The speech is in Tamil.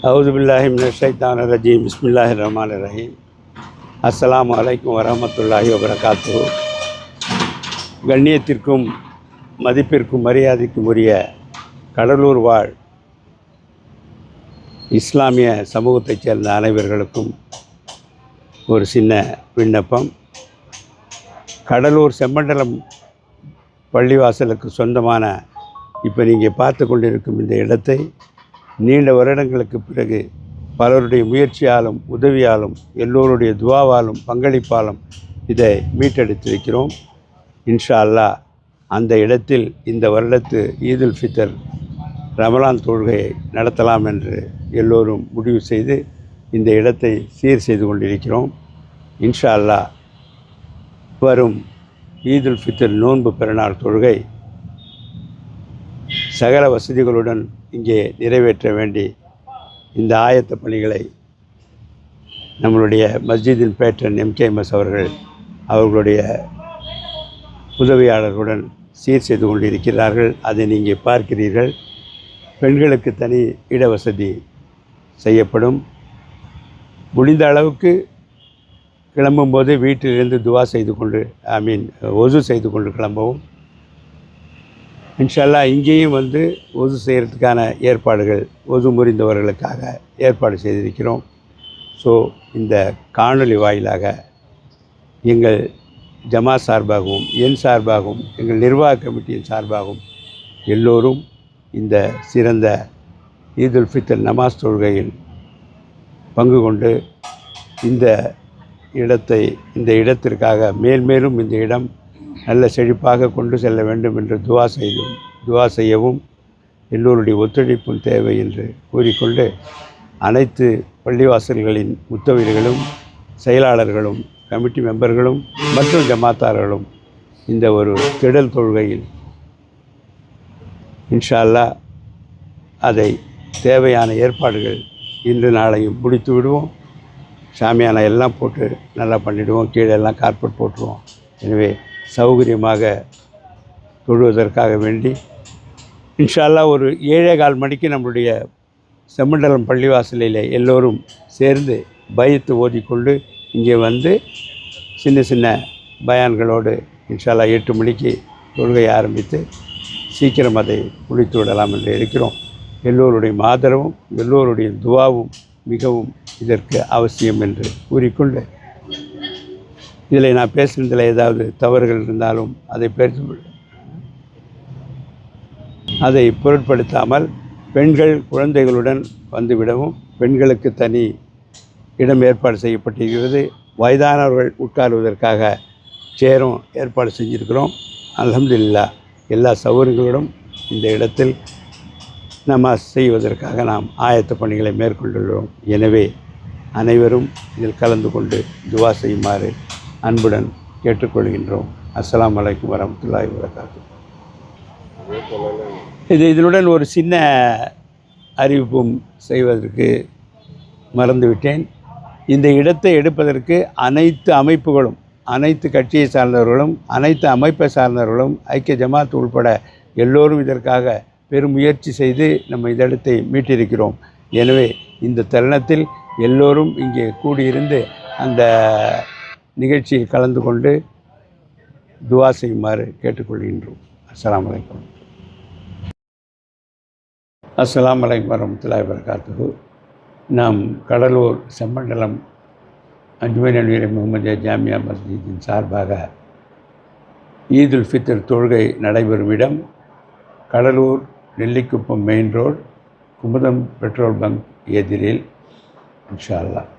அவுதுபில்லாஹி மினஷ்-ஷைத்தானிர் ரஜீம். பிஸ்மில்லாஹிர் ரஹ்மானிர் ரஹீம். அஸ்ஸலாமு அலைக்கும் வரஹ்மத்துல்லாஹி வபரகாத்துஹு. கண்ணியத்திற்கும் மதிப்பிற்கும் மரியாதைக்கும் உரிய கடலூர் வாழ் இஸ்லாமிய சமூகத்தைச் சேர்ந்த அனைவர்களுக்கும் ஒரு சின்ன விண்ணப்பம். கடலூர் செம்மண்டலம் பள்ளிவாசலுக்கு சொந்தமான இப்போ நீங்கள் பார்த்து கொண்டிருக்கும் இந்த இடத்தை நீண்ட வருடங்களுக்கு பிறகு பலருடைய முயற்சியாலும் உதவியாலும் எல்லோருடைய துவாவாலும் பங்களிப்பாலும் இதை மீட்டெடுத்திருக்கிறோம். இன்ஷா அல்லாஹ் அந்த இடத்தில் இந்த வருடத்து ஈதுல் ஃபித்ர் ரமலான் தொழுகையை நடத்தலாம் என்று எல்லோரும் முடிவு செய்து இந்த இடத்தை சீர் செய்து கொண்டிருக்கிறோம். இன்ஷா அல்லாஹ் வரும் ஈதுல் ஃபித்ர் நோன்பு பெருநாள் தொழுகை சகல வசதிகளுடன் இங்கே நிறைவேற்ற வேண்டி இந்த ஆயத்த பணிகளை நம்மளுடைய மஸ்ஜிதின் பேட்டன் MKMS அவர்களுடைய உதவியாளர்களுடன் சீர் செய்து கொண்டிருக்கிறார்கள். அதை நீங்கள் பார்க்கிறீர்கள். பெண்களுக்கு தனி இடவசதி செய்யப்படும். முடிந்த அளவுக்கு கிளம்பும்போது வீட்டிலிருந்து துவா செய்து கொண்டு ஒசு செய்து கொண்டு கிளம்பவும். இன்ஷா அல்லாஹ் இங்கேயும் ஒசு செய்கிறதுக்கான ஏற்பாடுகள் ஒசு முறிந்தவர்களுக்காக ஏற்பாடு செய்திருக்கிறோம். ஸோ இந்த காணொளி வாயிலாக எங்கள் ஜமா சார்பாகவும் என் சார்பாகவும் எங்கள் நிர்வாக கமிட்டியின் சார்பாகவும் எல்லோரும் இந்த சிறந்த ஈதுல் ஃபித்ர் நமாஸ் தொழுகையில் பங்கு கொண்டு இந்த இடத்திற்காக மேல்மேலும் இந்த இடம் நல்ல செழிப்பாக கொண்டு செல்ல வேண்டும் என்று துவா செய்யவும் எல்லோருடைய ஒத்துழைப்பும் தேவை என்று கூறிக்கொண்டு அனைத்து பள்ளிவாசல்களின் முத்தவீர்களும் செயலாளர்களும் கமிட்டி மெம்பர்களும் மற்றும் ஜமாத்தார்களும் இந்த ஒரு திடல் தொழுகையில் இன்ஷா அல்லாஹ் அதை தேவையான ஏற்பாடுகள் இன்று நாளையும் முடித்து விடுவோம். சாமியானா எல்லாம் போட்டு நல்லா பண்ணிவிடுவோம். கீழே எல்லாம் கார்பெட் போட்டுருவோம். எனவே சௌகரியமாக தொழுவதற்காக வேண்டி இன்ஷா அல்லாஹ் ஒரு 7:15 மணிக்கு நம்முடைய செம்மண்டலம் பள்ளிவாசலில் எல்லோரும் சேர்ந்து பையத்து ஓதிக்கொண்டு இங்கே சின்ன சின்ன பயான்களோடு இன்ஷா அல்லாஹ் 8 மணிக்கு தொழுகை ஆரம்பித்து சீக்கிரம் அதை முடித்து விடலாம் என்று இருக்கிறோம். எல்லோருடைய ஆதரவும் எல்லோருடைய துவாவும் மிகவும் இதற்கு அவசியம் என்று கூறிக்கொண்டு இதில் நான் பேசுகிறதில் ஏதாவது தவறுகள் இருந்தாலும் அதை பொருட்படுத்தாமல் பெண்கள் குழந்தைகளுடன் வந்துவிடவும். பெண்களுக்கு தனி இடம் ஏற்பாடு செய்யப்பட்டிருக்கிறது. வயதானவர்கள் உட்காருவதற்காக சேரும் ஏற்பாடு செஞ்சுருக்கிறோம். அல்ஹம்துலில்லாஹ் எல்லா சௌகரியங்களுடன் இந்த இடத்தில் நமாஸ் செய்வதற்காக நாம் ஆயத்த பணிகளை மேற்கொண்டுள்ளோம். எனவே அனைவரும் இதில் கலந்து கொண்டு துவா செய்யுமாறு அன்புடன் கேட்டுக்கொள்கின்றோம். அஸ்ஸலாமு அலைக்கும் வரஹ்மத்துல்லாஹி வபரகாத்துஹு. இதனுடன் ஒரு சின்ன அறிவிப்பும் செய்வதற்கு மறந்துவிட்டேன். இந்த இடத்தை எடுப்பதற்கு அனைத்து அமைப்புகளும் அனைத்து கட்சியை சார்ந்தவர்களும் அனைத்து அமைப்பை சார்ந்தவர்களும் ஐக்கிய ஜமாத் உள்பட எல்லோரும் இதற்காக பெரும் முயற்சி செய்து நம்ம இந்த இடத்தை மீட்டிருக்கிறோம். எனவே இந்த தருணத்தில் எல்லோரும் இங்கே கூடியிருந்து அந்த நிகழ்ச்சியில் கலந்து கொண்டு துவா செய்யுமாறு கேட்டுக்கொள்கின்றோம். அஸ்ஸலாமு அலைக்கும். அஸ்ஸலாமு அலைக்கும் வரஹ்மத்துல்லாஹி வபரகாத்துஹு. நாம் கடலூர் செம்மண்டலம் அஜ்மீர் அன்வீர் முஹம்மதியா ஜாமியா மஸ்ஜிதின் சார்பாக ஈதுல் ஃபித்ர் தொழுகை நடைபெறும் இடம் Cuddalore Nellikuppam main road Kumudam petrol bunk எதிரில் இன்ஷா அல்லாஹ்.